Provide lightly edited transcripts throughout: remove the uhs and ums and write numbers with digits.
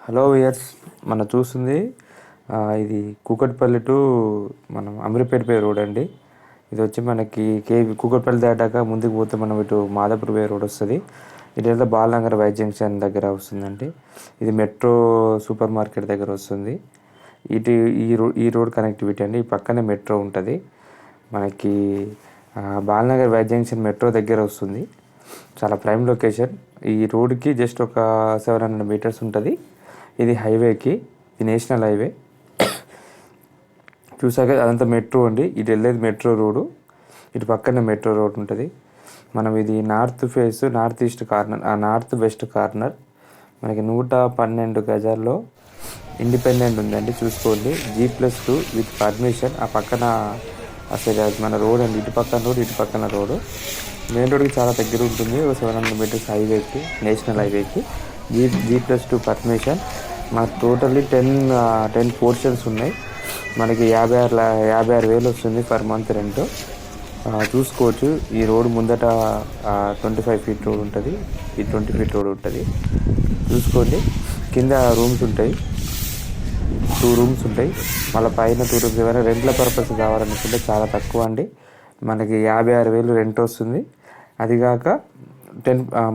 Hello viewers మనం చూస్తుంది ఇది కూకట్పల్లి టు మనం అమీర్పేట రోడ్ అండి. ఇది వచ్చి మనకి కూకట్పల్లి దాటాక ముందుకు పోతే మనం ఇటు మాదాపూర్ రోడ్ వస్తుంది. ఇటైతే బాలనగర్ వై జంక్షన్ దగ్గర వస్తుందండి. ఇది మెట్రో సూపర్ మార్కెట్ దగ్గర వస్తుంది. ఇటు ఈ రోడ్ కనెక్టివిటీ అండి. ఈ పక్కనే మెట్రో ఉంటుంది మనకి. బాలనగర్ వై జంక్షన్ మెట్రో దగ్గర వస్తుంది. చాలా ప్రైమ్ లొకేషన్. ఈ రోడ్కి జస్ట్ ఒక 700 మీటర్స్ ఉంటుంది. ఇది హైవేకి, ఇది నేషనల్ హైవే. చూసాక అదంతా మెట్రో అండి. ఇటు వెళ్ళేది మెట్రో రోడ్డు. ఇటు పక్కన మెట్రో రోడ్ ఉంటుంది. మనం ఇది north face, north east corner, north west corner. మనకి 112 గజాల్లో ఇండిపెండెంట్ ఉందండి. చూసుకోండి. G+2 with permission. ఆ పక్కన అసలు మన రోడ్ అండి. ఇటు పక్కన రోడ్, ఇటు పక్కన రోడ్డు. మెయిన్ రోడ్కి చాలా దగ్గర ఉంటుంది. ఒక 700 మీటర్స్ హైవేకి, నేషనల్ హైవేకి. G+2 permission. మాకు టోటల్లీ 10 పోర్షన్స్ ఉన్నాయి. మనకి 56,000 వస్తుంది పర్ మంత్ రెంట్. చూసుకోవచ్చు. ఈ రోడ్ ముందట 25 ఫీట్ రోడ్ ఉంటుంది. ఈ 20 ఫీట్ రోడ్ ఉంటుంది. చూసుకోండి. కింద రూమ్స్ ఉంటాయి, 2 రూమ్స్ ఉంటాయి. మళ్ళీ పైన 2 రూమ్స్. ఏమైనా రెంట్ల పర్పస్ కావాలనుకుంటే చాలా తక్కువ అండి. మనకి 56,000 రెంట్ వస్తుంది. అదిగాక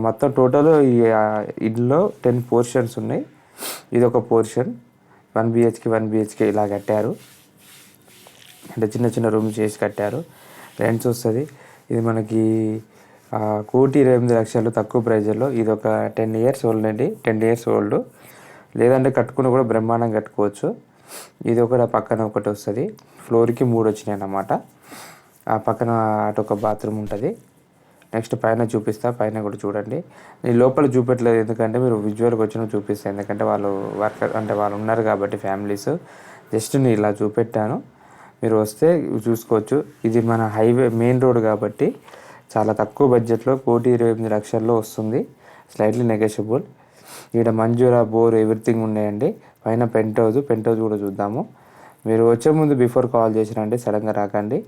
మొత్తం టోటల్ ఈ ఇంట్లో 10 పోర్షన్స్ ఉన్నాయి. ఇది ఒక పోర్షన్. 1 BHK ఇలా కట్టారు. అంటే చిన్న చిన్న రూమ్స్ చేసి కట్టారు. రెంట్స్ వస్తుంది. ఇది మనకి 1,28,00,000 తక్కువ ప్రైజ్లో. ఇది ఒక 10 ఇయర్స్ ఓల్డ్ అండి. 10 ఇయర్స్ ఓల్డ్. లేదంటే కట్టుకుని కూడా బ్రహ్మాండంగా కట్టుకోవచ్చు. ఇది ఒకటి పక్కన ఒకటి వస్తుంది. ఫ్లోర్కి 3 వచ్చినాయి అన్నమాట. ఆ పక్కన అటు ఒక బాత్రూమ్ ఉంటుంది. నెక్స్ట్ పైన చూపిస్తా. పైన కూడా చూడండి. నేను లోపల చూపెట్టలేదు, ఎందుకంటే మీరు విజువల్కి వచ్చిన చూపిస్తాను. ఎందుకంటే వాళ్ళు ఉన్నారు కాబట్టి ఫ్యామిలీస్. జస్ట్ నేను ఇలా చూపెట్టాను. మీరు వస్తే చూసుకోవచ్చు. ఇది మన హైవే మెయిన్ రోడ్ కాబట్టి చాలా తక్కువ బడ్జెట్లో 1,28,00,000 వస్తుంది. Slightly negotiable. ఇక్కడ మంజూరా, బోర్ ఎవ్రీథింగ్ ఉన్నాయండి. పైన పెంట్ హౌస్ కూడా చూద్దాము. మీరు వచ్చే ముందు బిఫోర్ కాల్ చేసిరండి, సడన్గా రాకండి.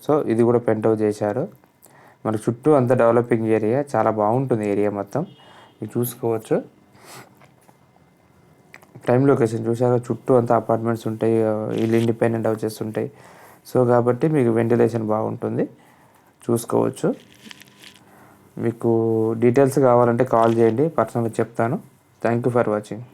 సో ఇది కూడా పెంట్ హౌస్ చేశారు. మన చుట్టూ అంతా డెవలపింగ్ ఏరియా. చాలా బాగుంటుంది ఏరియా మొత్తం. మీరు చూసుకోవచ్చు. ప్రైమ్ లొకేషన్ చూసాక చుట్టూ అంతా అపార్ట్మెంట్స్ ఉంటాయి. ఇల్లు ఇండిపెండెంట్ హౌసెస్ ఉంటాయి. సో కాబట్టి మీకు వెంటిలేషన్ బాగుంటుంది. చూసుకోవచ్చు. మీకు డీటెయిల్స్ కావాలంటే కాల్ చేయండి, పర్సనల్గా చెప్తాను. Thank you for watching.